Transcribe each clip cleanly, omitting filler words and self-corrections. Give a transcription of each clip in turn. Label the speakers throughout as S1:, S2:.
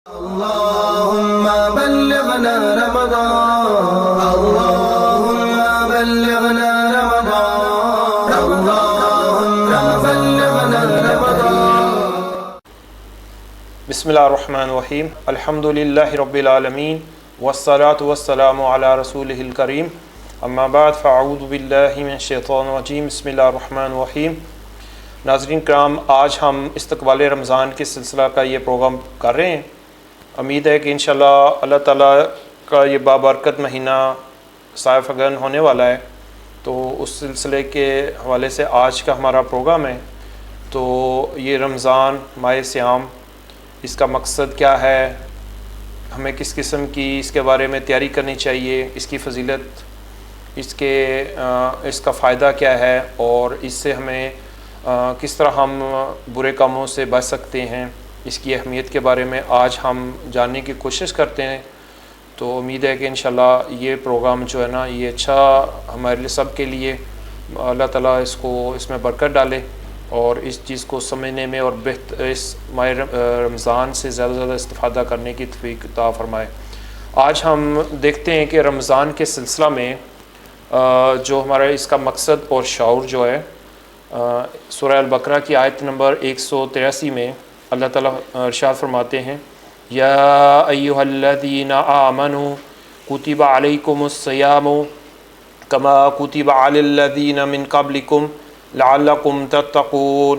S1: اللهم بلغنا رمضان اللهم بلغنا رمضان اللهم بلغنا رمضان
S2: بسم اللہ الرحمن الرحیم الحمد للہ رب العالمین والصلاة والسلام علی رسولہ الکریم اما بعد فاعوذ باللہ من الشیطان الرجیم بسم اللہ الرحمن الرحیم۔ ناظرین کرام، آج ہم استقبال رمضان کے سلسلہ کا یہ پروگرام کر رہے ہیں۔ امید ہے کہ انشاءاللہ اللہ تعالیٰ کا یہ بابرکت مہینہ سایہ فگن ہونے والا ہے، تو اس سلسلے کے حوالے سے آج کا ہمارا پروگرام ہے۔ تو یہ رمضان ماہ صیام، اس کا مقصد کیا ہے، ہمیں کس قسم کی اس کے بارے میں تیاری کرنی چاہیے، اس کی فضیلت، اس کا فائدہ کیا ہے، اور اس سے ہمیں کس طرح ہم برے کاموں سے بچ سکتے ہیں، اس کی اہمیت کے بارے میں آج ہم جاننے کی کوشش کرتے ہیں۔ تو امید ہے کہ انشاءاللہ یہ پروگرام جو ہے نا، یہ اچھا ہمارے لیے سب کے لیے اللہ تعالیٰ اس میں برکت ڈالے اور اس چیز کو سمجھنے میں اور اس ماہ رمضان سے زیادہ سے زیادہ استفادہ کرنے کی توفیق عطا فرمائے۔ آج ہم دیکھتے ہیں کہ رمضان کے سلسلہ میں جو ہمارا اس کا مقصد اور شعور جو ہے، سورہ البقرہ کی آیت نمبر 183 میں اللہ تعالیٰ ارشاد فرماتے ہیں، یا ایھا الذین آمنوا کتب علیکم الصیام کما کتب علی الذین من قبلکم لعلکم تتقون۔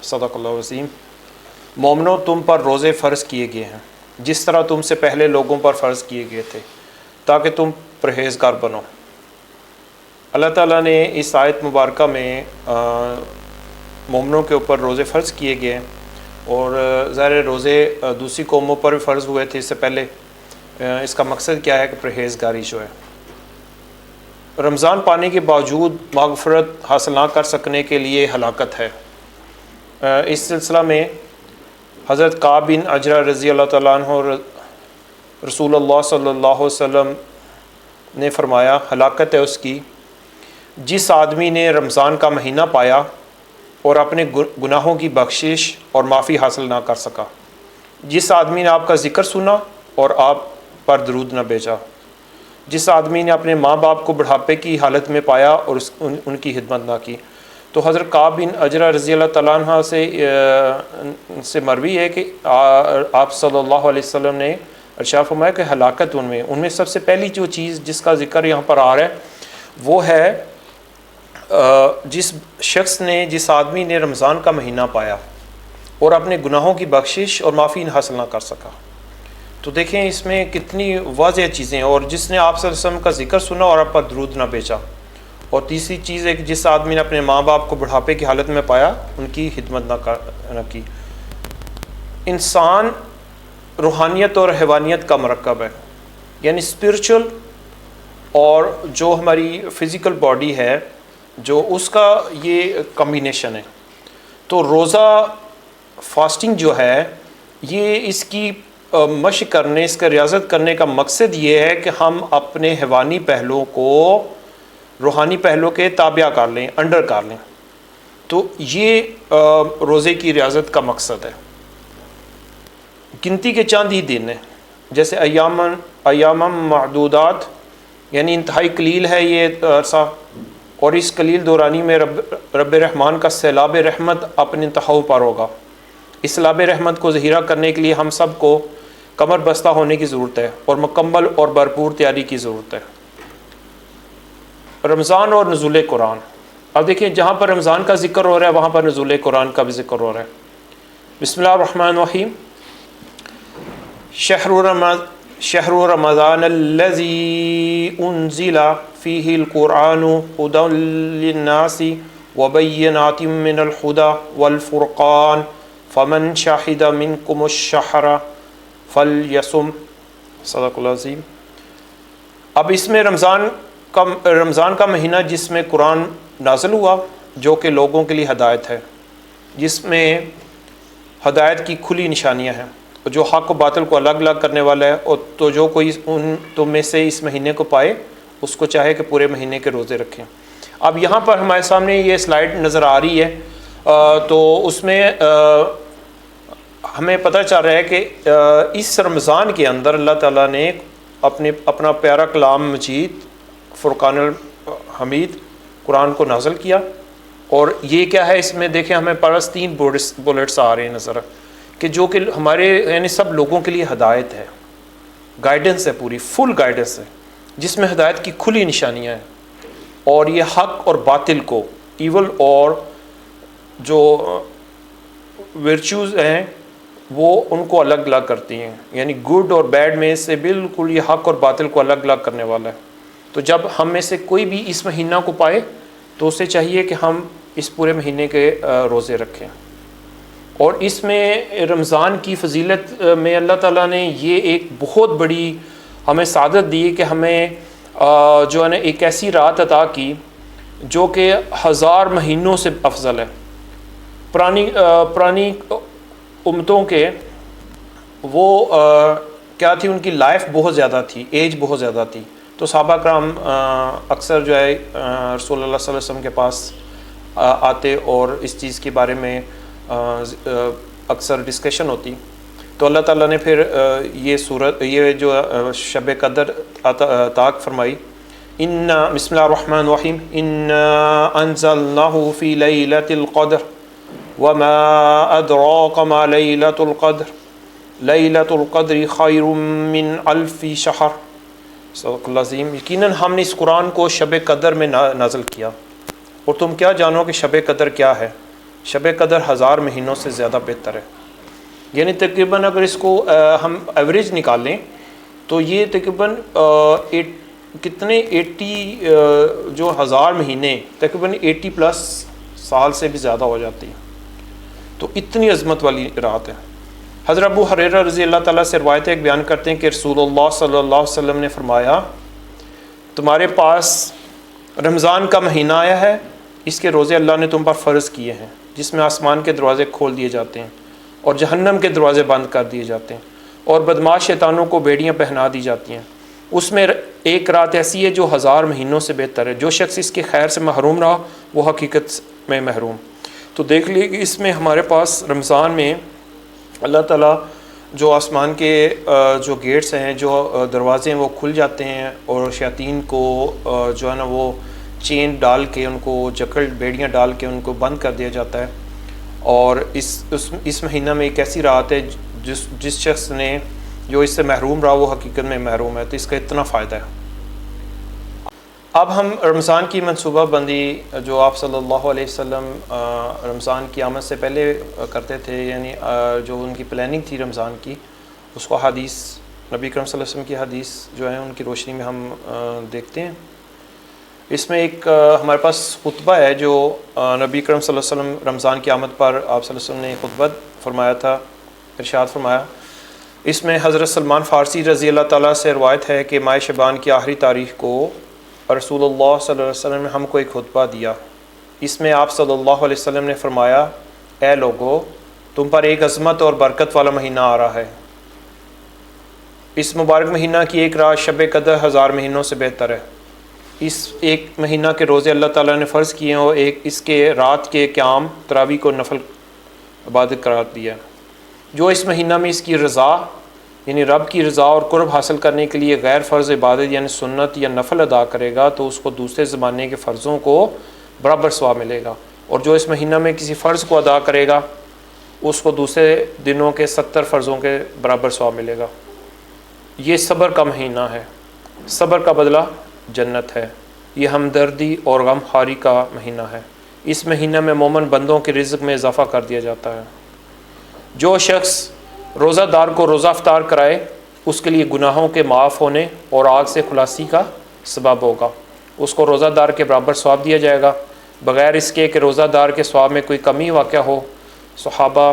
S2: صدق اللہ العظیم۔ مومنو، تم پر روزے فرض کیے گئے ہیں جس طرح تم سے پہلے لوگوں پر فرض کیے گئے تھے، تاکہ تم پرہیزگار بنو۔ اللہ تعالیٰ نے اس آیت مبارکہ میں مومنوں کے اوپر روزے فرض کیے گئے ہیں، اور ظاہر روزے دوسری قوموں پر بھی فرض ہوئے تھے اس سے پہلے۔ اس کا مقصد کیا ہے کہ پرہیزگاری جو ہے، رمضان پانے کے باوجود مغفرت حاصل نہ کر سکنے کے لیے ہلاکت ہے۔ اس سلسلہ میں حضرت کعب بن عجرہ رضی اللہ تعالیٰ عنہ رسول اللہ صلی اللہ علیہ وسلم نے فرمایا، ہلاکت ہے اس کی جس آدمی نے رمضان کا مہینہ پایا اور اپنے گناہوں کی بخشش اور معافی حاصل نہ کر سکا، جس آدمی نے آپ کا ذکر سنا اور آپ پر درود نہ بھیجا، جس آدمی نے اپنے ماں باپ کو بڑھاپے کی حالت میں پایا اور ان کی خدمت نہ کی۔ تو حضرت کعب بن عجرہ رضی اللہ تعالیٰ عنہ سے مروی ہے کہ آپ صلی اللہ علیہ وسلم نے ارشاد فرمایا کہ ہلاکت ان میں سب سے پہلی جو چیز جس کا ذکر یہاں پر آ رہا ہے وہ ہے جس آدمی نے رمضان کا مہینہ پایا اور اپنے گناہوں کی بخشش اور معافی حاصل نہ کر سکا۔ تو دیکھیں اس میں کتنی واضح چیزیں ہیں، اور جس نے آپ صلی اللہ علیہ وسلم کا ذکر سنا اور آپ پر درود نہ بھیجا۔ اور تیسری چیز ہے کہ جس آدمی نے اپنے ماں باپ کو بڑھاپے کی حالت میں پایا، ان کی خدمت نہ کی۔ انسان روحانیت اور حیوانیت کا مرکب ہے، یعنی اسپرچل اور جو ہماری فزیکل باڈی ہے، جو اس کا یہ کمبینیشن ہے۔ تو روزہ فاسٹنگ جو ہے، یہ اس کی مشق کرنے، اس کا ریاضت کرنے کا مقصد یہ ہے کہ ہم اپنے حیوانی پہلوؤں کو روحانی پہلو کے تابع کر لیں، انڈر کر لیں۔ تو یہ روزے کی ریاضت کا مقصد ہے۔ گنتی کے چند ہی دن ہیں، جیسے ایام معدودات، یعنی انتہائی قلیل ہے یہ عرصہ، اور اس قلیل دورانی میں رب رحمان کا سیلاب رحمت اپنے انتہاؤں پر ہوگا۔ اس سیلاب رحمت کو ذخیرہ کرنے کے لیے ہم سب کو کمر بستہ ہونے کی ضرورت ہے اور مکمل اور بھرپور تیاری کی ضرورت ہے۔ رمضان اور نزول قرآن، اب دیکھیں جہاں پر رمضان کا ذکر ہو رہا ہے وہاں پر نزول قرآن کا بھی ذکر ہو رہا ہے۔ بسم اللہ الرحمن الرحیم۔ شہر رمضان الذی انزل فیہ القرآن ھدی للناس وبینات من الھدی والفرقان فمن شہد منکم الشہر فلیصم۔ صدق اللہ العظیم۔ اب اس میں رمضان کا مہینہ جس میں قرآن نازل ہوا، جو کہ لوگوں کے لیے ہدایت ہے، جس میں ہدایت کی کھلی نشانیاں ہیں، جو حق و باطل کو الگ الگ کرنے والا ہے، اور تو جو کوئی تم میں سے اس مہینے کو پائے اس کو چاہے کہ پورے مہینے کے روزے رکھیں۔ اب یہاں پر ہمارے سامنے یہ سلائیڈ نظر آ رہی ہے، تو اس میں ہمیں پتہ چل رہا ہے کہ اس رمضان کے اندر اللہ تعالیٰ نے اپنا پیارا کلام مجید فرقان الحمید قرآن کو نازل کیا. اور یہ کیا ہے، اس میں دیکھیں ہمیں پاس 3 بولٹس آ رہے ہیں نظر، کہ جو کہ ہمارے یعنی سب لوگوں کے لیے ہدایت ہے، گائیڈنس ہے، پوری فل گائیڈنس ہے، جس میں ہدایت کی کھلی نشانیاں ہیں. اور یہ حق اور باطل کو، ایول اور جو ورچوز ہیں وہ ان کو الگ الگ کرتی ہیں، یعنی گڈ اور بیڈ میں سے بالکل یہ حق اور باطل کو الگ الگ کرنے والا ہے. تو جب ہم میں سے کوئی بھی اس مہینہ کو پائے تو اسے چاہیے کہ ہم اس پورے مہینے کے روزے رکھیں. اور اس میں رمضان کی فضیلت میں اللہ تعالیٰ نے یہ ایک بہت بڑی ہمیں سعادت دی کہ ہمیں جو ہے نا ایک ایسی رات عطا کی جو کہ 1000 مہینوں سے افضل ہے. پرانی امتوں کے وہ کیا تھی، ان کی لائف بہت زیادہ تھی، ایج بہت زیادہ تھی. تو صحابہ کرام اکثر جو ہے رسول اللہ صلی اللہ علیہ وسلم کے پاس آتے اور اس چیز کے بارے میں اکثر ڈسکشن ہوتی. تو اللہ تعالیٰ نے پھر یہ جو شب قدر عطا فرمائی. بسم اللہ الرحمن الرحیم، انا انزلناہ فی لیلۃ القدر وما ادراک ما لیلۃ القدر لیلۃ القدر خیر من الف شہر. صدق اللہ عظیم. یقیناً ہم نے اس قرآن کو شب قدر میں نازل کیا، اور تم کیا جانو کہ شب قدر کیا ہے؟ شب قدر 1000 مہینوں سے زیادہ بہتر ہے. یعنی تقریباً اگر اس کو ہم ایوریج نکالیں تو یہ تقریباً کتنے 80 جو 1000 مہینے تقریباً 80+ سال سے بھی زیادہ ہو جاتی ہیں. تو اتنی عظمت والی رات ہے. حضرت ابو ہریرہ رضی اللہ تعالیٰ سے روایت ایک بیان کرتے ہیں کہ رسول اللہ صلی اللہ علیہ وسلم نے فرمایا، تمہارے پاس رمضان کا مہینہ آیا ہے، اس کے روزے اللہ نے تم پر فرض کیے ہیں، جس میں آسمان کے دروازے کھول دیے جاتے ہیں اور جہنم کے دروازے بند کر دیے جاتے ہیں، اور بدمعاش شیطانوں کو بیڑیاں پہنا دی جاتی ہیں. اس میں ایک رات ایسی ہے جو 1000 مہینوں سے بہتر ہے. جو شخص اس کے خیر سے محروم رہا وہ حقیقت میں محروم. تو دیکھ لیے کہ اس میں ہمارے پاس رمضان میں اللہ تعالیٰ جو آسمان کے جو گیٹس ہیں، جو دروازے ہیں وہ کھل جاتے ہیں، اور شیاطین کو جو ہے نا وہ چین ڈال کے ان کو بیڑیاں ڈال کے ان کو بند کر دیا جاتا ہے. اور اس مہینہ میں ایک ایسی رات ہے جس شخص نے جو اس سے محروم رہا وہ حقیقت میں محروم ہے. تو اس کا اتنا فائدہ ہے. اب ہم رمضان کی منصوبہ بندی جو آپ صلی اللہ علیہ وسلم رمضان کی آمد سے پہلے کرتے تھے، یعنی جو ان کی پلاننگ تھی رمضان کی، اس کو حدیث نبی کرم صلی اللہ علیہ وسلم کی حدیث جو ہیں ان کی روشنی میں ہم دیکھتے ہیں. اس میں ایک ہمارے پاس خطبہ ہے جو نبی کرم صلی اللہ علیہ وسلم رمضان کی آمد پر آپ صلی اللہ علیہ وسلم نے خطبہ فرمایا تھا، ارشاد فرمایا. اس میں حضرت سلمان فارسی رضی اللہ تعالیٰ سے روایت ہے کہ ماہ شعبان کی آخری تاریخ کو رسول اللہ صلی اللہ علیہ وسلم نے ہم کو ایک خطبہ دیا. اس میں آپ صلی اللہ علیہ وسلم نے فرمایا، اے لوگو، تم پر ایک عظمت اور برکت والا مہینہ آ رہا ہے. اس مبارک مہینہ کی ایک رات شب قدر 1000 مہینوں سے بہتر ہے. اس ایک مہینہ کے روزے اللہ تعالیٰ نے فرض کیے ہیں، اور اس کے رات کے قیام تراویح کو نفل عبادت قرار دیا. جو اس مہینہ میں اس کی رضا یعنی رب کی رضا اور قرب حاصل کرنے کے لیے غیر فرض عبادت یعنی سنت یا نفل ادا کرے گا تو اس کو دوسرے زمانے کے فرضوں کو برابر ثواب ملے گا. اور جو اس مہینہ میں کسی فرض کو ادا کرے گا اس کو دوسرے دنوں کے 70 فرضوں کے برابر ثواب ملے گا. یہ صبر کا مہینہ ہے. صبر کا بدلہ جنت ہے. یہ ہمدردی اور غم خواری کا مہینہ ہے. اس مہینہ میں مومن بندوں کے رزق میں اضافہ کر دیا جاتا ہے. جو شخص روزہ دار کو روزہ افطار کرائے اس کے لیے گناہوں کے معاف ہونے اور آگ سے خلاصی کا سبب ہوگا. اس کو روزہ دار کے برابر ثواب دیا جائے گا بغیر اس کے کہ روزہ دار کے ثواب میں کوئی کمی واقع ہو. صحابہ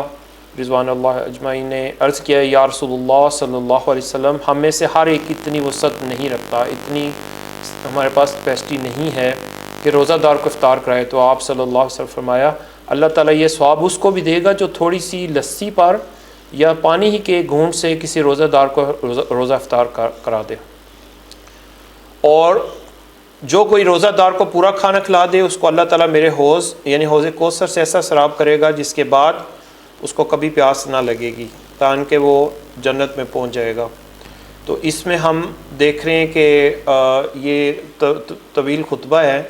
S2: رضوان اللہ اجمعین نے عرض کیا، یا رسول اللہ صلی اللہ علیہ وسلم، ہم میں سے ہر ایک اتنی وسعت نہیں رکھتا، اتنی ہمارے پاس کیپیسٹی نہیں ہے کہ روزہ دار کو افطار کرائے. تو آپ صلی اللہ علیہ وسلم فرمایا، اللہ تعالیٰ یہ ثواب اس کو بھی دے گا جو تھوڑی سی لسی پر یا پانی ہی کے گھونٹ سے کسی روزہ دار کو روزہ افطار کرا دے. اور جو کوئی روزہ دار کو پورا کھانا کھلا دے اس کو اللہ تعالیٰ میرے حوض یعنی حوض کوثر سے ایسا سراب کرے گا جس کے بعد اس کو کبھی پیاس نہ لگے گی تاکہ وہ جنت میں پہنچ جائے گا۔ تو اس میں ہم دیکھ رہے ہیں کہ یہ طویل خطبہ ہے،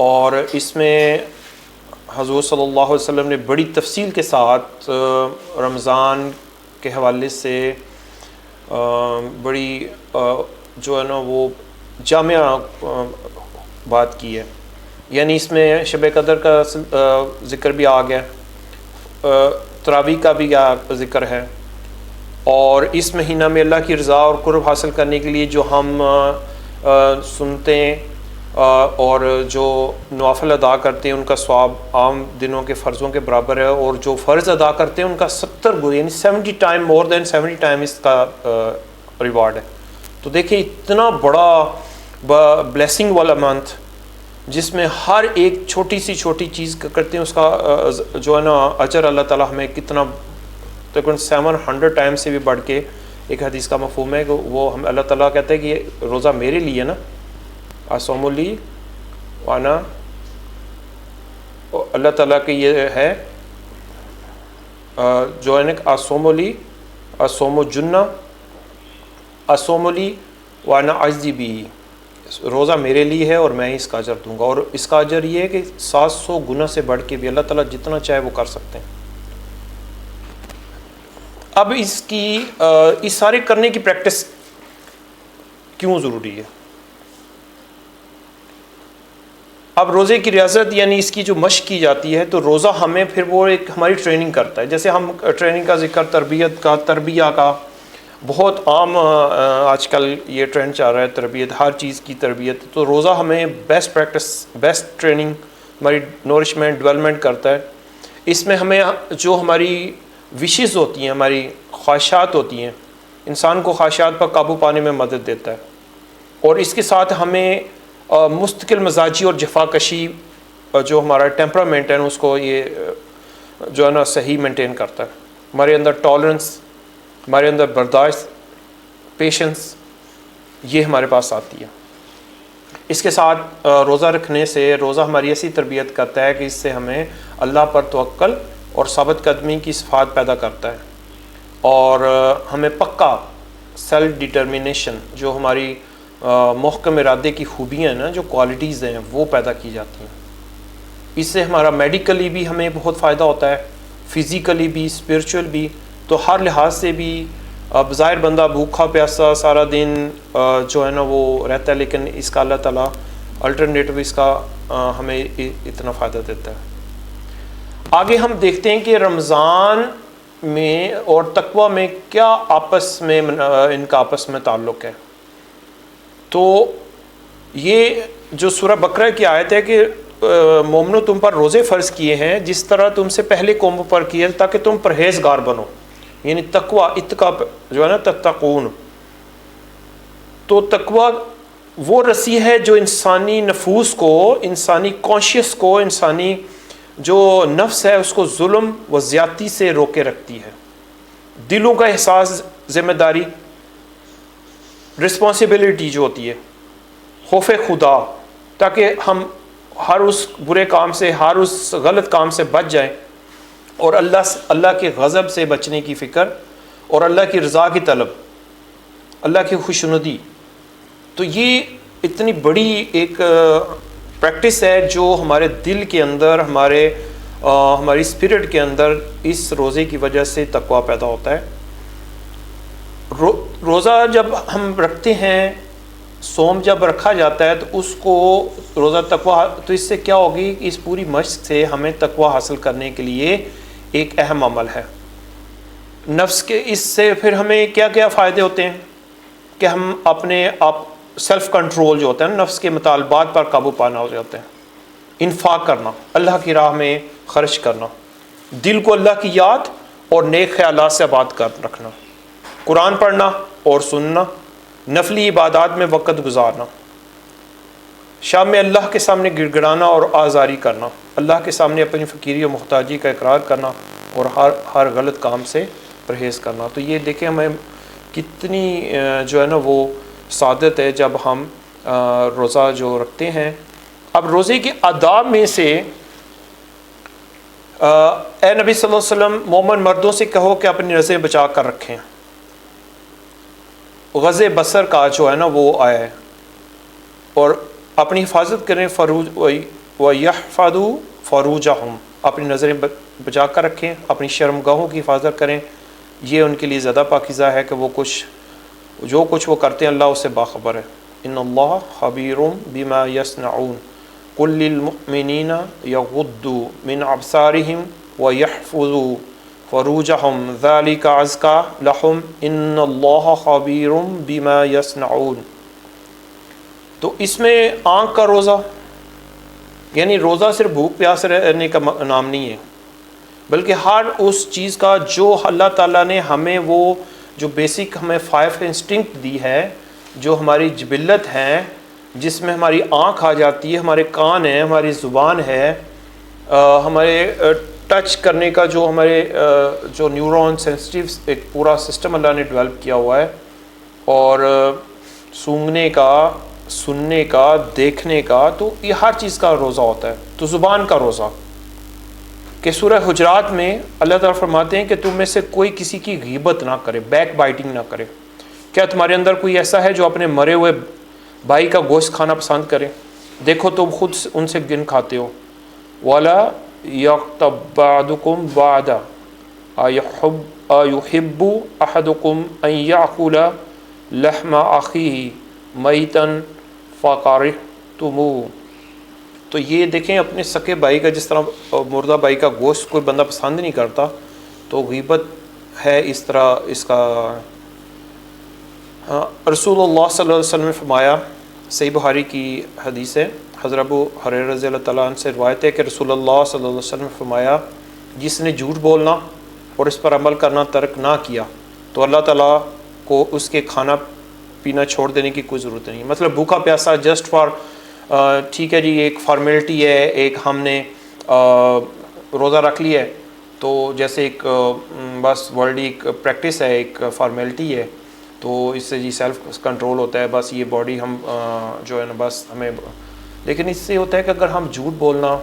S2: اور اس میں حضور صلی اللہ علیہ وسلم نے بڑی تفصیل کے ساتھ رمضان کے حوالے سے بڑی جو ہے نا وہ جامع بات کی ہے۔ یعنی اس میں شب قدر کا ذکر بھی آ گیا، تراویح کا بھی ذکر ہے، اور اس مہینہ میں اللہ کی رضا اور قرب حاصل کرنے کے لیے جو ہم سنتے ہیں اور جو نوافل ادا کرتے ہیں ان کا ثواب عام دنوں کے فرضوں کے برابر ہے، اور جو فرض ادا کرتے ہیں ان کا 70 گنا یعنی 70 ٹائم مور دین 70 ٹائم اس کا ریوارڈ ہے۔ تو دیکھیں اتنا بڑا بلیسنگ والا منتھ جس میں ہر ایک چھوٹی سی چھوٹی چیز کرتے ہیں اس کا جو ہے نا اجر اللہ تعالیٰ ہمیں کتنا تقریباً 700 ٹائم سے بھی بڑھ کے ایک حدیث کا مفہوم ہے کہ وہ ہم اللہ تعالیٰ کہتے ہیں کہ یہ روزہ میرے لیے نا، اصوم لی وانا، اللہ تعالیٰ کی یہ ہے جو ہے نا اصوم لی اصوم جنہ اصوم لی وانا اجزی بھی، روزہ میرے لیے ہے اور میں اس کا اجر دوں گا، اور اس کا اجر یہ ہے کہ 700 گنا سے بڑھ کے بھی اللہ تعالیٰ جتنا چاہے وہ کر سکتے ہیں۔ اب اس سارے کرنے کی پریکٹس کیوں ضروری ہے؟ اب روزے کی ریاضت یعنی اس کی جو مشق کی جاتی ہے، تو روزہ ہمیں پھر وہ ایک ہماری ٹریننگ کرتا ہے۔ جیسے ہم ٹریننگ کا ذکر تربیت کا، تربیہ کا بہت عام آج کل یہ ٹرینڈ چل رہا ہے، تربیت، ہر چیز کی تربیت، تو روزہ ہمیں بیسٹ پریکٹس، بیسٹ ٹریننگ، ہماری نورشمنٹ، ڈیولپمنٹ کرتا ہے۔ اس میں ہمیں جو ہماری وشز ہوتی ہیں، ہماری خواہشات ہوتی ہیں، انسان کو خواہشات پر قابو پانے میں مدد دیتا ہے، اور اس کے ساتھ ہمیں مستقل مزاجی اور جفاکشی جو ہمارا ٹیمپرامنٹ ہے اس کو یہ جو ہے نا صحیح مینٹین کرتا ہے۔ ہمارے اندر ٹالرنس، ہمارے اندر برداشت، پیشنس، یہ ہمارے پاس آتی ہے۔ اس کے ساتھ روزہ رکھنے سے روزہ ہماری ایسی تربیت کرتا ہے کہ اس سے ہمیں اللہ پر توکل اور ثابت قدمی کی صفات پیدا کرتا ہے، اور ہمیں پکا سیلف ڈٹرمنیشن، جو ہماری محکم ارادے کی خوبیاں ہیں نا، جو کوالٹیز ہیں وہ پیدا کی جاتی ہیں۔ اس سے ہمارا میڈیکلی بھی ہمیں بہت فائدہ ہوتا ہے، فزیکلی بھی، اسپرچول بھی، تو ہر لحاظ سے بھی بظاہر بندہ بھوکا پیاسا سارا دن جو ہے نا وہ رہتا ہے، لیکن اس کا اللہ تعالیٰ الٹرنیٹو اس کا ہمیں اتنا فائدہ دیتا ہے۔ آگے ہم دیکھتے ہیں کہ رمضان میں اور تقویٰ میں کیا آپس میں ان کا آپس میں تعلق ہے۔ تو یہ جو سورہ بقرہ کی آیت ہے کہ مومنو تم پر روزے فرض کیے ہیں جس طرح تم سے پہلے قوموں پر کیے تاکہ تم پرہیزگار بنو، یعنی تقویٰ، اتقا جو ہے نا تتقون۔ تو تقویٰ وہ رسی ہے جو انسانی نفوس کو، انسانی کانشیس کو، انسانی جو نفس ہے اس کو ظلم و زیادتی سے روکے رکھتی ہے۔ دلوں کا احساس، ذمہ داری، رسپانسبلٹی جو ہوتی ہے، خوف خدا، تاکہ ہم ہر اس برے کام سے، ہر اس غلط کام سے بچ جائیں، اور اللہ کے غضب سے بچنے کی فکر، اور اللہ کی رضا کی طلب، اللہ کی خوشنودی۔ تو یہ اتنی بڑی ایک پریکٹس ہے جو ہمارے دل کے اندر، ہماری اسپرٹ کے اندر اس روزے کی وجہ سے تقویٰ پیدا ہوتا ہے۔ روزہ جب ہم رکھتے ہیں، صوم جب رکھا جاتا ہے، تو اس کو روزہ تقویٰ، تو اس سے کیا ہوگی، اس پوری مشق سے ہمیں تقویٰ حاصل کرنے کے لیے ایک اہم عمل ہے۔ نفس کے اس سے پھر ہمیں کیا کیا فائدے ہوتے ہیں کہ ہم اپنے آپ سیلف کنٹرول جو ہوتا ہے، نفس کے مطالبات پر قابو پانا ہو جاتا ہے، انفاق کرنا، اللہ کی راہ میں خرچ کرنا، دل کو اللہ کی یاد اور نیک خیالات سے آباد کر رکھنا، قرآن پڑھنا اور سننا، نفلی عبادات میں وقت گزارنا، شام میں اللہ کے سامنے گڑ گڑانا اور آزاری کرنا، اللہ کے سامنے اپنی فقیری و محتاجی کا اقرار کرنا، اور ہر غلط کام سے پرہیز کرنا۔ تو یہ دیکھیں ہمیں کتنی جو ہے نا وہ سعادت ہے جب ہم روزہ جو رکھتے ہیں۔ اب روزے کے آداب میں سے اے نبی صلی اللہ علیہ وسلم مومن مردوں سے کہو کہ اپنی نظریں بچا کر رکھیں. غض بصر کا جو ہے نا وہ آیا ہے، اور اپنی حفاظت کریں وَيَحْفَظُوا فُرُوجَهُمْ، اپنی نظریں بچا کر رکھیں، اپنی شرمگاہوں کی حفاظت کریں. یہ ان کے لیے زیادہ پاکیزہ ہے کہ وہ جو کچھ وہ کرتے ہیں اللہ اس سے باخبر ہے. ان اللہ خبیر بما یصنعون قل للمؤمنین یغضوا من ابصارهم ویحفظوا فروجهم ذلک ازکی لهم ان اللہ خبیر بما یصنعون. تو اس میں آنکھ کا روزہ، یعنی روزہ صرف بھوک پیاس رہنے کا نام نہیں ہے، بلکہ ہر اس چیز کا جو اللہ تعالیٰ نے ہمیں وہ جو بیسک ہمیں 5 انسٹنکٹ دی ہے، جو ہماری جبلت ہیں، جس میں ہماری آنکھ آ جاتی ہے، ہمارے کان ہیں، ہماری زبان ہے، ہمارے ٹچ کرنے کا جو ہمارے جو نیورون سینسٹیو ایک پورا سسٹم اللہ نے ڈیولپ کیا ہوا ہے، اور سونگھنے کا، سننے کا، دیکھنے کا، تو یہ ہر چیز کا روزہ ہوتا ہے. تو زبان کا روزہ کہ سورہ حجرات میں اللہ تعالیٰ فرماتے ہیں کہ تم میں سے کوئی کسی کی غیبت نہ کرے، بیک بائٹنگ نہ کرے. کیا تمہارے اندر کوئی ایسا ہے جو اپنے مرے ہوئے بھائی کا گوشت کھانا پسند کرے؟ دیکھو تم خود ان سے گن کھاتے ہو. وَلَا يَغْتَبْ بَعْضُكُمْ بَعْضًا أَيُحِبُّ أَحَدُكُمْ أَن يَأْكُلَ لَحْمَ أَخِيهِ مَيْتًا فَكَرِهْتُمُوهُ. تو یہ دیکھیں اپنے سکے بھائی کا، جس طرح مردہ بھائی کا گوشت کوئی بندہ پسند نہیں کرتا، تو غیبت ہے اس طرح اس کا. رسول اللہ صلی اللہ علیہ وسلم نے فرمایا، صحیح بخاری کی حدیث ہے، حضرت ابو ہریرہ رضی اللہ تعالیٰ عنہ سے روایت ہے کہ رسول اللہ صلی اللہ علیہ وسلم نے فرمایا جس نے جھوٹ بولنا اور اس پر عمل کرنا ترک نہ کیا تو اللہ تعالیٰ کو اس کے کھانا پینا چھوڑ دینے کی کوئی ضرورت نہیں. مطلب بھوکا پیاسا جسٹ فار ٹھیک ہے جی، ایک فارمیلٹی ہے، ایک ہم نے روزہ رکھ لی ہے تو جیسے ایک بس ورلڈی ایک پریکٹس ہے، ایک فارمیلٹی ہے، تو اس سے جی سیلف کنٹرول ہوتا ہے، بس یہ باڈی ہم جو ہے نا بس ہمیں. لیکن اس سے ہوتا ہے کہ اگر ہم جھوٹ بولنا،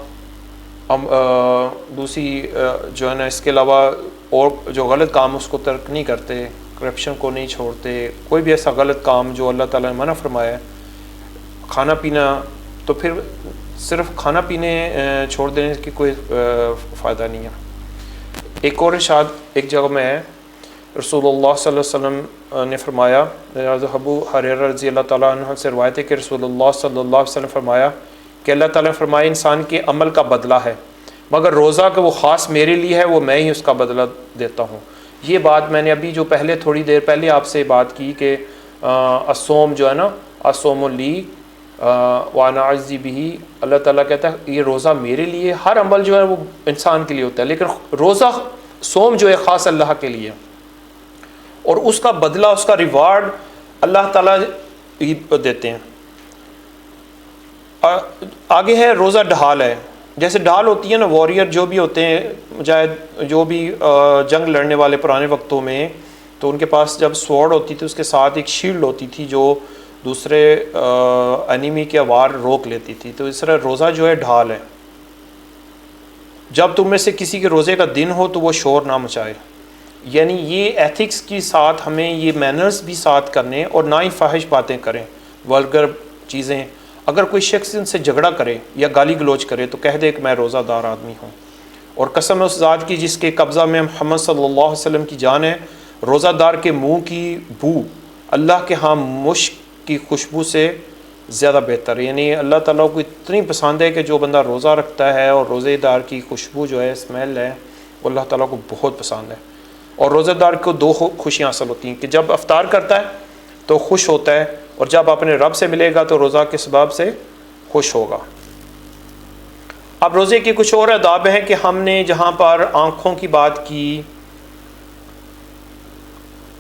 S2: ہم دوسری جو ہے نا اس کے علاوہ اور جو غلط کام اس کو ترک نہیں کرتے، کرپشن کو نہیں چھوڑتے، کوئی بھی ایسا غلط کام جو اللہ تعالیٰ نے منع فرمایا ہے، کھانا پینا، تو پھر صرف کھانا پینے چھوڑ دینے کی کوئی فائدہ نہیں ہے. ایک اور ارشاد ایک جگہ میں ہے، رسول اللہ صلی اللہ علیہ وسلم نے فرمایا، ابو ہریرہ رضی اللہ تعالیٰ عنہ سے روایت ہے کہ رسول اللہ صلی اللہ علیہ وسلم نے فرمایا کہ اللہ تعالیٰ نے فرمایا انسان کے عمل کا بدلہ ہے، مگر روزہ کہ وہ خاص میرے لیے ہے، وہ میں ہی اس کا بدلہ دیتا ہوں. یہ بات میں نے ابھی جو پہلے تھوڑی دیر پہلے آپ سے بات کی کہ الصوم جو ہے نا، الصوم لی وانا اجزی بہ، اللہ تعالیٰ کہتا ہے یہ روزہ میرے لیے. ہر عمل جو ہے وہ انسان کے لیے ہوتا ہے، لیکن روزہ صوم جو ہے خاص اللہ کے لیے، اور اس کا بدلہ، اس کا ریوارڈ اللہ تعالیٰ دیتے ہیں. آگے ہے روزہ ڈھال ہے. جیسے ڈھال ہوتی ہے نا، واریر جو بھی ہوتے ہیں، مجاہد جو بھی جنگ لڑنے والے پرانے وقتوں میں، تو ان کے پاس جب سوارڈ ہوتی تھی اس کے ساتھ ایک شیلڈ ہوتی تھی جو دوسرے انیمی کے وار روک لیتی تھی. تو اس طرح روزہ جو ہے ڈھال ہے. جب تم میں سے کسی کے روزے کا دن ہو تو وہ شور نہ مچائے، یعنی یہ ایتھکس کی ساتھ ہمیں یہ مینرز بھی ساتھ کرنے، اور نہ ہی فاحش باتیں کریں، ولگر چیزیں. اگر کوئی شخص ان سے جھگڑا کرے یا گالی گلوچ کرے تو کہہ دے کہ میں روزہ دار آدمی ہوں، اور قسم اس ذات کی جس کے قبضہ میں محمد صلی اللہ علیہ وسلم کی جان ہے، روزہ دار کے منہ کی بو اللہ کے ہاں مشک کی خوشبو سے زیادہ بہتر ہے. یعنی اللہ تعالیٰ کو اتنی پسند ہے کہ جو بندہ روزہ رکھتا ہے اور روزے دار کی خوشبو جو ہے، اسمیل ہے، وہ اللہ تعالیٰ کو بہت پسند ہے. اور روزہ دار کو دو خوشیاں حاصل ہوتی ہیں کہ جب افطار کرتا ہے تو خوش ہوتا ہے، اور جب اپنے رب سے ملے گا تو روزہ کے سبب سے خوش ہوگا. اب روزے کے کچھ اور آداب ہیں کہ ہم نے جہاں پر آنکھوں کی بات کی،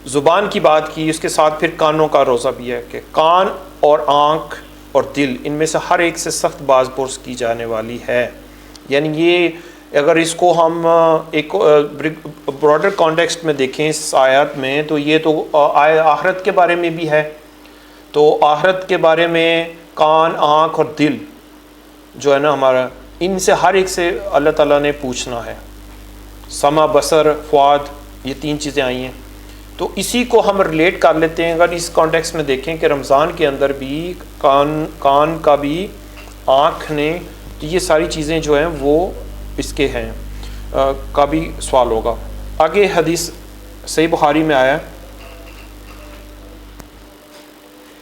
S2: زبان کی بات کی، اس کے ساتھ پھر کانوں کا روزہ بھی ہے کہ کان اور آنکھ اور دل ان میں سے ہر ایک سے سخت باز پرس کی جانے والی ہے. یعنی یہ اگر اس کو ہم ایک براڈر کانٹیکسٹ میں دیکھیں اس آیات میں، تو یہ تو آخرت کے بارے میں بھی ہے. تو آخرت کے بارے میں کان، آنکھ اور دل جو ہے نا ہمارا، ان سے ہر ایک سے اللہ تعالیٰ نے پوچھنا ہے. سما، بصر، فؤاد، یہ 3 چیزیں آئی ہیں. تو اسی کو ہم ریلیٹ کر لیتے ہیں. اگر اس کانٹیکس میں دیکھیں کہ رمضان کے اندر بھی کان کا بھی، آنکھ نے، یہ ساری چیزیں جو ہیں وہ اس کے ہیں کا بھی سوال ہوگا. آگے حدیث صحیح بخاری میں آیا ہے،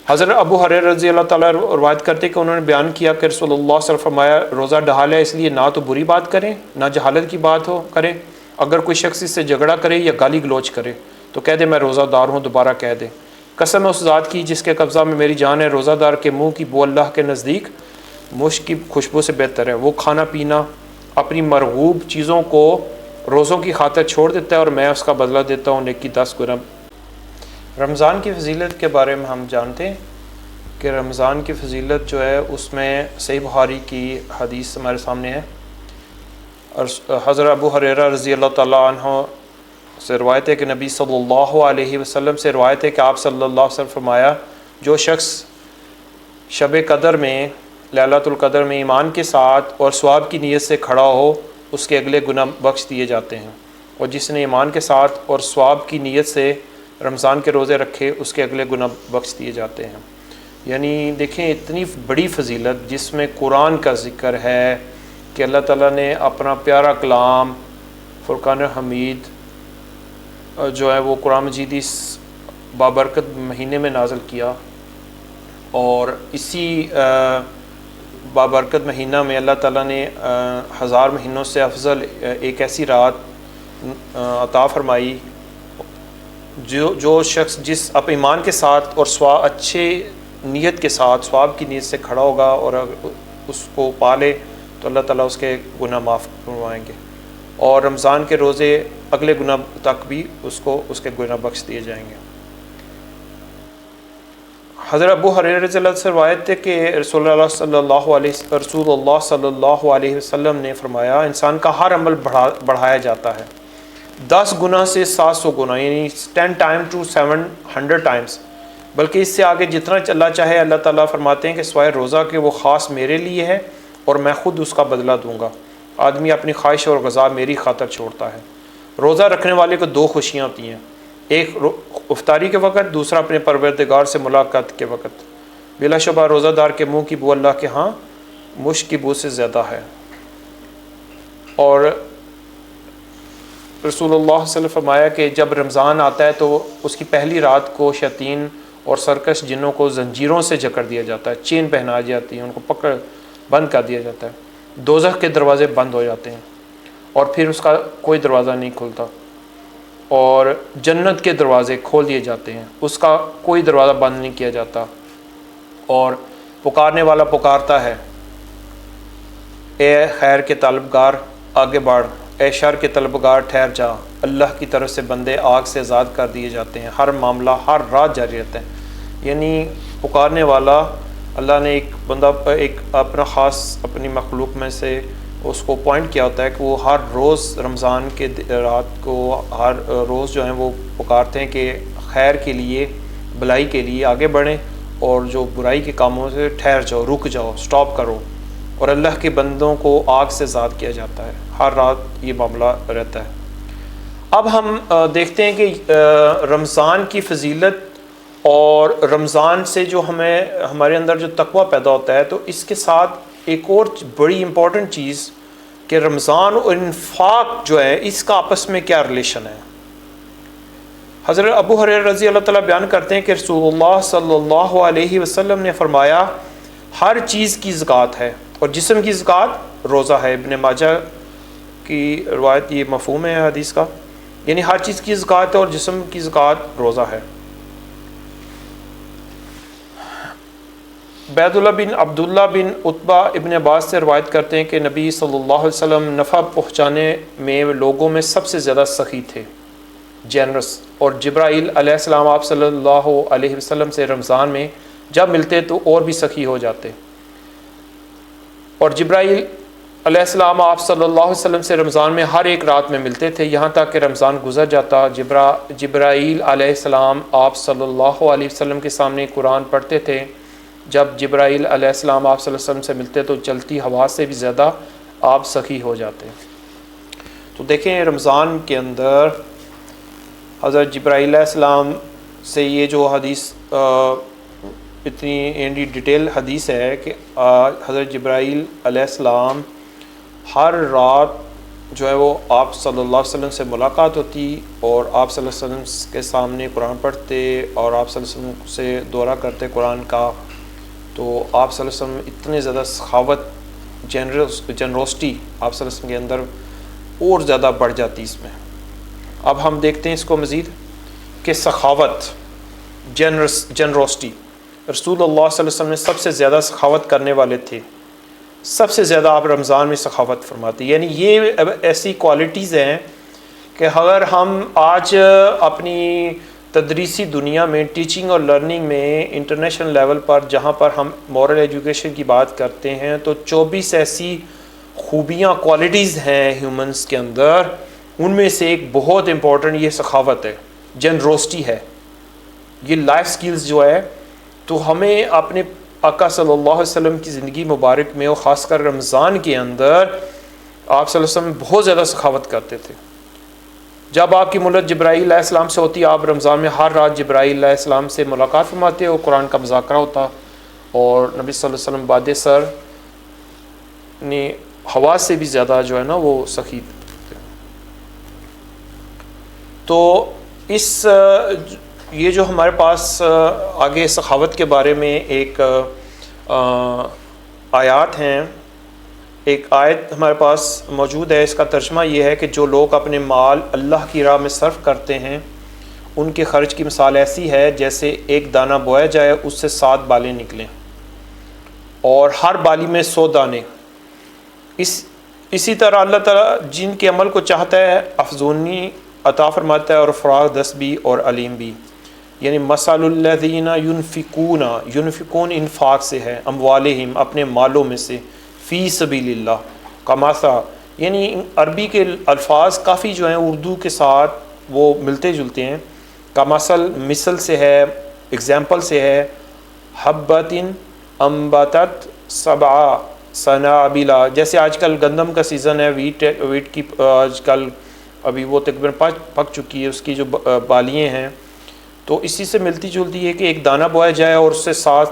S2: حضرت ابو ہریرہ رضی اللہ تعالیٰ روایت کرتے کہ انہوں نے بیان کیا کہ رسول اللہ صلی اللہ علیہ وسلم فرمایا، روزہ ڈھال ہے اس لیے نہ تو بری بات کریں نہ جہالت کی بات کریں. اگر کوئی شخص اس سے جھگڑا کرے یا گالی گلوچ کرے تو کہہ دے میں روزہ دار ہوں، دوبارہ کہہ دے قسم ہے اس ذات کی جس کے قبضہ میں میری جان ہے، روزہ دار کے منہ کی بو اللہ کے نزدیک مشک کی خوشبو سے بہتر ہے. وہ کھانا پینا، اپنی مرغوب چیزوں کو روزوں کی خاطر چھوڑ دیتا ہے اور میں اس کا بدلہ دیتا ہوں نیکی 10 گنا. رمضان کی فضیلت کے بارے میں ہم جانتے ہیں کہ رمضان کی فضیلت جو ہے اس میں صحیح بخاری کی حدیث ہمارے سامنے ہے. اور حضرت ابو ہریرہ رضی اللہ تعالیٰ عنہ سے روایت ہے کہ نبی صلی اللہ علیہ وسلم سے روایت ہے کہ آپ صلی اللہ علیہ وسلم فرمایا، جو شخص شب قدر میں، لیلۃ القدر میں ایمان کے ساتھ اور ثواب کی نیت سے کھڑا ہو اس کے اگلے گناہ بخش دیے جاتے ہیں، اور جس نے ایمان کے ساتھ اور ثواب کی نیت سے رمضان کے روزے رکھے اس کے اگلے گناہ بخش دیے جاتے ہیں. یعنی دیکھیں اتنی بڑی فضیلت جس میں قرآن کا ذکر ہے کہ اللہ تعالیٰ نے اپنا پیارا کلام فرقان حمید جو ہے وہ قرآن مجید اس بابرکت مہینے میں نازل کیا، اور اسی بابرکت مہینہ میں اللہ تعالیٰ نے 1000 مہینوں سے افضل ایک ایسی رات عطا فرمائی جو شخص جس اپنے ایمان کے ساتھ اور اچھے نیت کے ساتھ ثواب کی نیت سے کھڑا ہوگا اور اس کو پالے تو اللہ تعالیٰ اس کے گناہ معاف کروائیں گے، اور رمضان کے روزے اگلے گناہ تک بھی اس کو اس کے گناہ بخش دیے جائیں گے. حضرت ابو ہریرہ رضی اللہ عنہ سے روایت ہے کہ رسول اللہ صلی اللہ علیہ وسلم نے فرمایا، انسان کا ہر عمل بڑھایا جاتا ہے 10 گنا سے 700 گنا، یعنی 10 times to 700 times، بلکہ اس سے آگے جتنا اللہ چاہے. اللہ تعالیٰ فرماتے ہیں کہ سوائے روزہ کہ وہ خاص میرے لیے ہے اور میں خود اس کا بدلہ دوں گا. آدمی اپنی خواہش اور غذا میری خاطر چھوڑتا ہے. روزہ رکھنے والے کو 2 خوشیاں ہوتی ہیں، ایک افطاری کے وقت، دوسرا اپنے پروردگار سے ملاقات کے وقت. بلا شبہ روزہ دار کے منہ کی بو اللہ کے ہاں مشک کی بو سے زیادہ ہے. اور رسول اللہ صلی اللہ علیہ وسلم فرمایا کہ جب رمضان آتا ہے تو اس کی پہلی رات کو شیاطین اور سرکش جنوں کو زنجیروں سے جکڑ دیا جاتا ہے، چین پہنا جاتی ہے، ان کو پکڑ بند کر دیا جاتا ہے، دوزخ کے دروازے بند ہو جاتے ہیں اور پھر اس کا کوئی دروازہ نہیں کھلتا، اور جنت کے دروازے کھول دیے جاتے ہیں، اس کا کوئی دروازہ بند نہیں کیا جاتا. اور پکارنے والا پکارتا ہے، اے خیر کے طلبگار آگے بڑھ، اے شر کے طلبگار ٹھہر جا. اللہ کی طرف سے بندے آگ سے آزاد کر دیے جاتے ہیں، ہر معاملہ ہر رات جاری رہتا ہے. یعنی پکارنے والا، اللہ نے ایک بندہ ایک اپنا خاص اپنی مخلوق میں سے اس کو پوائنٹ کیا ہوتا ہے کہ وہ ہر روز رمضان کے رات کو ہر روز جو ہیں وہ پکارتے ہیں کہ خیر کے لیے، بھلائی کے لیے آگے بڑھیں، اور جو برائی کے کاموں سے ٹھہر جاؤ، رک جاؤ، سٹاپ کرو. اور اللہ کے بندوں کو آگ سے آزاد کیا جاتا ہے، ہر رات یہ معاملہ رہتا ہے. اب ہم دیکھتے ہیں کہ رمضان کی فضیلت اور رمضان سے جو ہمارے اندر جو تقویٰ پیدا ہوتا ہے، تو اس کے ساتھ ایک اور بڑی امپورٹنٹ چیز کہ رمضان اور انفاق جو ہے اس کا آپس میں کیا ریلیشن ہے. حضرت ابو ہریرہ رضی اللہ تعالیٰ بیان کرتے ہیں کہ رسول اللہ صلی اللہ علیہ وسلم نے فرمایا، ہر چیز کی زکوٰۃ ہے اور جسم کی زکوٰۃ روزہ ہے. ابن ماجہ کی روایت یہ مفہوم ہے حدیث کا، یعنی ہر چیز کی زکوٰۃ ہے اور جسم کی زکوٰۃ روزہ ہے. عبید اللہ بن عبداللہ بن عتبہ ابن عباس سے روایت کرتے ہیں کہ نبی صلی اللہ علیہ وسلم نفع پہنچانے میں لوگوں میں سب سے زیادہ سخی تھے، جینرس. اور جبرائیل علیہ السلام آپ صلی اللہ علیہ وسلم سے رمضان میں جب ملتے تو اور بھی سخی ہو جاتے. اور جبرائیل علیہ السلام آپ صلی اللہ علیہ وسلم سے رمضان میں ہر ایک رات میں ملتے تھے، یہاں تک کہ رمضان گزر جاتا. جبرائیل علیہ السلام آپ صلی اللہ علیہ وسلم کے سامنے قرآن پڑھتے تھے. جب جبرائیل علیہ السلام آپ صلی اللہ علیہ وسلم سے ملتے تو چلتی ہوا سے بھی زیادہ آپ سخی ہو جاتے. تو دیکھیں رمضان کے اندر حضرت جبرائیل علیہ السلام سے یہ جو حدیث اتنی ڈیٹیل حدیث ہے کہ حضرت جبرائیل علیہ السلام ہر رات جو ہے وہ آپ صلی اللہ علیہ وسلم سے ملاقات ہوتی اور آپ صلی اللہ علیہ وسلم کے سامنے قرآن پڑھتے اور آپ صلی اللہ علیہ وسلم سے دورہ کرتے قرآن کا. تو آپ صلی اللہ علیہ وسلم اتنے زیادہ سخاوت جنروسٹی آپ صلی اللہ علیہ وسلم کے اندر اور زیادہ بڑھ جاتی اس میں. اب ہم دیکھتے ہیں اس کو مزید کہ سخاوت جنروسٹی رسول اللہ صلی اللہ علیہ وسلم نے سب سے زیادہ سخاوت کرنے والے تھے. سب سے زیادہ آپ رمضان میں سخاوت فرماتے. یعنی یہ ایسی کوالٹیز ہیں کہ اگر ہم آج اپنی تدریسی دنیا میں ٹیچنگ اور لرننگ میں انٹرنیشنل لیول پر جہاں پر ہم مورل ایجوکیشن کی بات کرتے ہیں تو 24 ایسی خوبیاں کوالٹیز ہیں ہیومنس کے اندر. ان میں سے ایک بہت امپورٹنٹ یہ سخاوت ہے, جنروسٹی ہے. یہ لائف سکلز جو ہے تو ہمیں اپنے آقا صلی اللہ علیہ وسلم کی زندگی مبارک میں اور خاص کر رمضان کے اندر آپ صلی اللہ علیہ وسلم بہت زیادہ سخاوت کرتے تھے. جب آپ کی ملاقات جبرائیل علیہ السلام سے ہوتی, آپ رمضان میں ہر رات جبرائیل علیہ السلام سے ملاقات فرماتے اور قرآن کا مذاکرہ ہوتا اور نبی صلی اللہ علیہ وسلم باد سر نے ہوا سے بھی زیادہ جو ہے نا وہ سخی تھے. تو اس یہ جو ہمارے پاس آگے سخاوت کے بارے میں ایک آیات ہیں, ایک آیت ہمارے پاس موجود ہے. اس کا ترجمہ یہ ہے کہ جو لوگ اپنے مال اللہ کی راہ میں صرف کرتے ہیں ان کے خرچ کی مثال ایسی ہے جیسے ایک دانہ بویا جائے, اس سے 7 بالیں نکلیں اور ہر بالی میں 100 دانے. اسی طرح اللہ تعالیٰ جن کے عمل کو چاہتا ہے افزونی عطا فرماتا ہے اور فراغ دست بھی اور علیم بھی. یعنی مثل الذین ینفقون انفاق سے ہے, اموالہم اپنے مالوں میں سے, فی سبیل اللہ کماسا. یعنی عربی کے الفاظ کافی جو ہیں اردو کے ساتھ وہ ملتے جلتے ہیں. مثل سے ہے, اگزامپل سے ہے, حبۃ انبتت 7 سنابلا. جیسے آج کل گندم کا سیزن ہے, ویٹ کی آج کل ابھی وہ تقریباً پک چکی ہے, اس کی جو بالیاں ہیں تو اسی سے ملتی جلتی ہے کہ ایک دانہ بویا جائے اور اس سے 7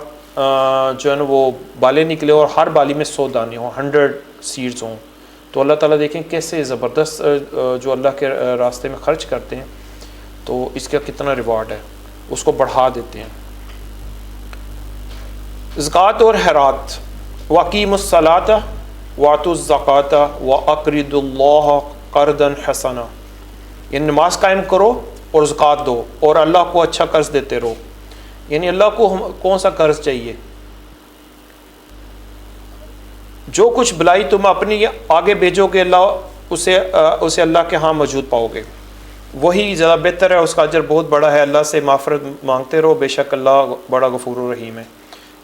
S2: جو ہے نا وہ بالیں نکلے اور ہر بالی میں 100 دانے ہوں, 100 سیڈز ہوں. تو اللہ تعالیٰ دیکھیں کیسے زبردست جو اللہ کے راستے میں خرچ کرتے ہیں تو اس کا کتنا ریوارڈ ہے, اس کو بڑھا دیتے ہیں. زکوٰۃ اور خیرات, وَأَقِیمُوا الصَّلَاةَ وَآتُوا الزَّکَاةَ وَأَقْرِضُوا اللَّهَ قَرْضًا حَسَنًا. یعنی نماز قائم کرو اور زکوٰۃ دو اور اللہ کو اچھا قرض دیتے رہو. یعنی اللہ کو کون سا قرض چاہیے؟ جو کچھ بلائی تم اپنی آگے بھیجو گے اللہ اسے اللہ کے ہاں موجود پاؤ گے, وہی زیادہ بہتر ہے, اس کا اجر بہت بڑا ہے. اللہ سے معافرت مانگتے رہو, بے شک اللہ بڑا غفور الرحیم ہے.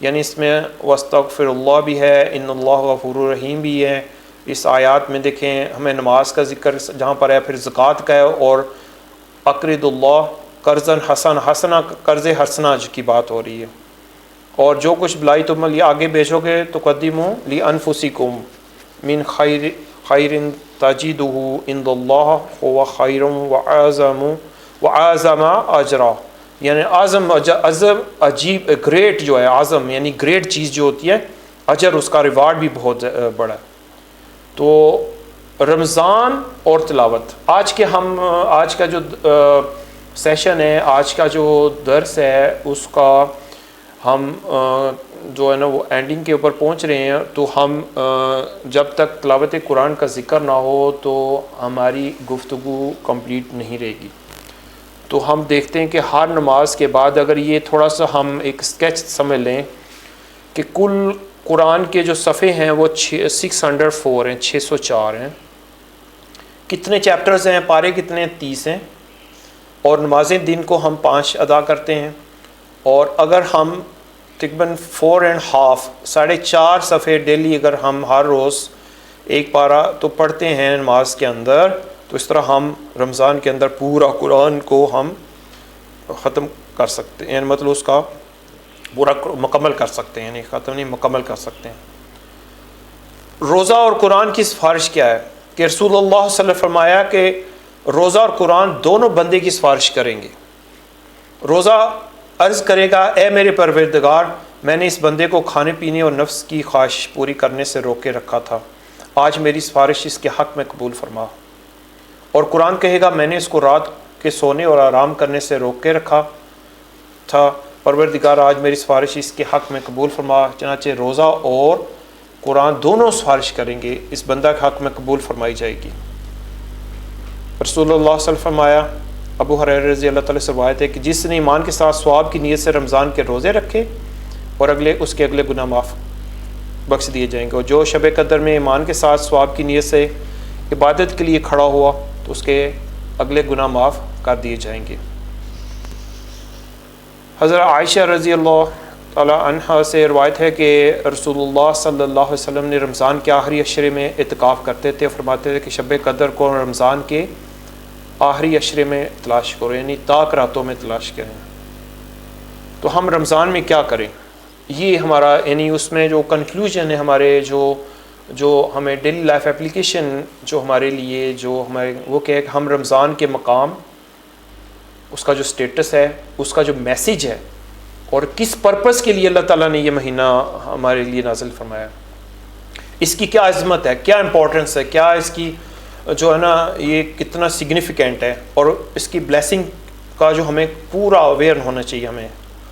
S2: یعنی اس میں واستغفر اللہ بھی ہے, ان اللہ غفور الرحیم بھی ہے. اس آیات میں دیکھیں ہمیں نماز کا ذکر جہاں پر ہے, پھر زکوٰۃ کا ہے, اور اقرض اللہ قرضاً حسنا قرض حسنا کی بات ہو رہی ہے. اور جو کچھ بلائی تم آگے بھیجو گے تو قدموا لانفسکم من خیر تجدہ عند اللہ هو خیر واعظم اجرا. یعنی اعظم عجیب گریٹ جو ہے, اعظم یعنی گریٹ چیز جو ہوتی ہے, اجر اس کا ریوارڈ بھی بہت بڑا ہے. تو رمضان اور تلاوت, آج کا جو سیشن ہے, آج کا جو درس ہے, اس کا ہم جو ہے نا وہ اینڈنگ کے اوپر پہنچ رہے ہیں. تو ہم جب تک تلاوت قرآن کا ذکر نہ ہو تو ہماری گفتگو کمپلیٹ نہیں رہے گی. تو ہم دیکھتے ہیں کہ ہر نماز کے بعد اگر یہ تھوڑا سا ہم ایک اسکیچ سمجھ لیں کہ کل قرآن کے جو صفحے ہیں وہ 604 ہیں, 604 ہیں. کتنے چیپٹرز ہیں, پارے کتنے, 30 ہیں. اور نمازیں دن کو ہم 5 ادا کرتے ہیں. اور اگر ہم تقریباً 4.5 4.5 صفحے ڈیلی اگر ہم ہر روز ایک پارہ تو پڑھتے ہیں نماز کے اندر, تو اس طرح ہم رمضان کے اندر پورا قرآن کو ہم ختم کر سکتے ہیں, مطلب اس کا پورا مکمل کر سکتے ہیں, یعنی ختم نہیں مکمل کر سکتے ہیں. روزہ اور قرآن کی سفارش کیا ہے؟ کہ رسول اللہ صلی اللہ علیہ وسلم نے فرمایا کہ روزہ اور قرآن دونوں بندے کی سفارش کریں گے۔ روزہ عرض کرے گا اے میرے پروردگار، میں نے اس بندے کو کھانے پینے اور نفس کی خواہش پوری کرنے سے روک کے رکھا تھا، آج میری سفارش اس کے حق میں قبول فرما۔ اور قرآن کہے گا میں نے اس کو رات کے سونے اور آرام کرنے سے روک کے رکھا تھا، پروردگار آج میری سفارش اس کے حق میں قبول فرما۔ چنانچہ روزہ اور قرآن دونوں سفارش کریں گے، اس بندہ کے حق میں قبول فرمائی جائے گی۔ رسول اللہ صلی اللہ علیہ وسلم فرمایا، ابو ہریرہ رضی اللہ تعالیٰ سے روایت ہے کہ جس نے ایمان کے ساتھ ثواب کی نیت سے رمضان کے روزے رکھے اور اس کے اگلے گناہ معاف بخش دیے جائیں گے، اور جو شب قدر میں ایمان کے ساتھ ثواب کی نیت سے عبادت کے لیے کھڑا ہوا تو اس کے اگلے گناہ معاف کر دیے جائیں گے۔ حضرت عائشہ رضی اللہ تعالیٰ عنہ سے روایت ہے کہ رسول اللہ صلی اللہ علیہ وسلم نے رمضان کے آخری عشرے میں اعتکاف کرتے تھے، فرماتے تھے کہ شب قدر کو رمضان کے آخری عشرے میں تلاش کرو، یعنی تاک راتوں میں تلاش کریں۔ تو ہم رمضان میں کیا کریں، یہ ہمارا یعنی اس میں جو کنکلوژن ہے ہمارے جو ہمیں ڈیلی لائف اپلیکیشن جو ہمارے لیے جو ہمارے وہ کہ ہم رمضان کے مقام، اس کا جو سٹیٹس ہے، اس کا جو میسیج ہے، اور کس پرپس کے لیے اللہ تعالیٰ نے یہ مہینہ ہمارے لیے نازل فرمایا، اس کی کیا عظمت ہے، کیا امپورٹنس ہے، کیا اس کی جو ہے نا یہ کتنا سگنیفیکینٹ ہے، اور اس کی بلیسنگ کا جو ہمیں پورا اویئر ہونا چاہیے، ہمیں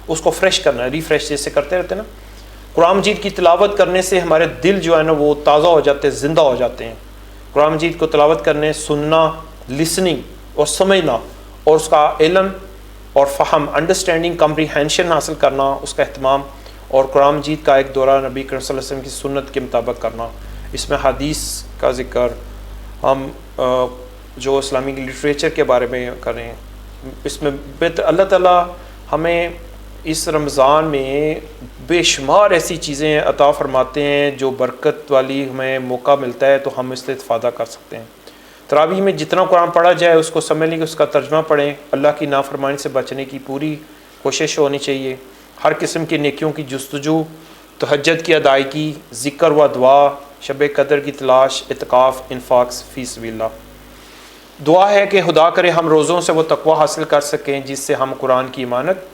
S2: اس کو فریش کرنا ہے، ریفریش جیسے کرتے رہتے ہیں نا۔ قرآن مجید کی تلاوت کرنے سے ہمارے دل جو ہے نا وہ تازہ ہو جاتے ہیں، زندہ ہو جاتے ہیں۔ قرآن مجید کو تلاوت کرنے، سننا، لسننگ اور سمجھنا، اور اس کا علم اور فہم، انڈرسٹینڈنگ، کمپریہینشن حاصل کرنا، اس کا اہتمام، اور قرآن مجید کا ایک دورہ نبی کریم صلی اللہ علیہ وسلم کی سنت کے مطابق کرنا، اس میں حدیث کا ذکر، ہم جو اسلامی لٹریچر کے بارے میں کریں، اس میں اللہ تعالیٰ ہمیں اس رمضان میں بے شمار ایسی چیزیں عطا فرماتے ہیں جو برکت والی ہمیں موقع ملتا ہے تو ہم اس سے استفادہ کر سکتے ہیں۔ تراویح میں جتنا قرآن پڑھا جائے اس کو سمجھ لیں، اس کا ترجمہ پڑھیں، اللہ کی نافرمانی سے بچنے کی پوری کوشش ہونی چاہیے، ہر قسم کی نیکیوں کی جستجو، تہجد کی ادائیگی، ذکر و دعا، شب قدر کی تلاش، اعتکاف، انفاق فی سبیل اللہ۔ دعا ہے کہ خدا کرے ہم روزوں سے وہ تقوی حاصل کر سکیں جس سے ہم قرآن کی امانت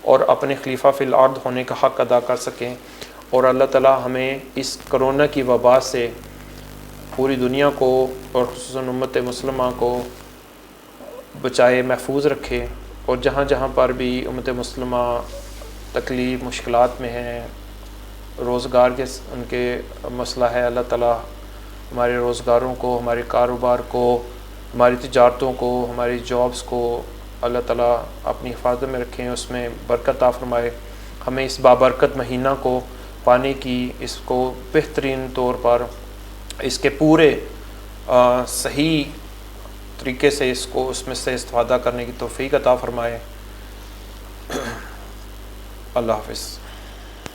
S2: اور اپنے خلیفہ فی الارض ہونے کا حق ادا کر سکیں، اور اللہ تعالیٰ ہمیں اس کرونا کی وبا سے پوری دنیا کو اور خصوصاً امت مسلمہ کو بچائے، محفوظ رکھے، اور جہاں جہاں پر بھی امت مسلمہ تکلیف مشکلات میں ہیں، روزگار کے ان کے مسئلہ ہے، اللہ تعالیٰ ہمارے روزگاروں کو، ہمارے کاروبار کو، ہماری تجارتوں کو، ہماری جابس کو اللہ تعالیٰ اپنی حفاظت میں رکھیں، اس میں برکت عطا فرمائے، ہمیں اس بابرکت مہینہ کو پانے کی، اس کو بہترین طور پر اس کے پورے صحیح طریقے سے اس میں سے استفادہ کرنے کی توفیق عطا فرمائے۔ اللہ حافظ۔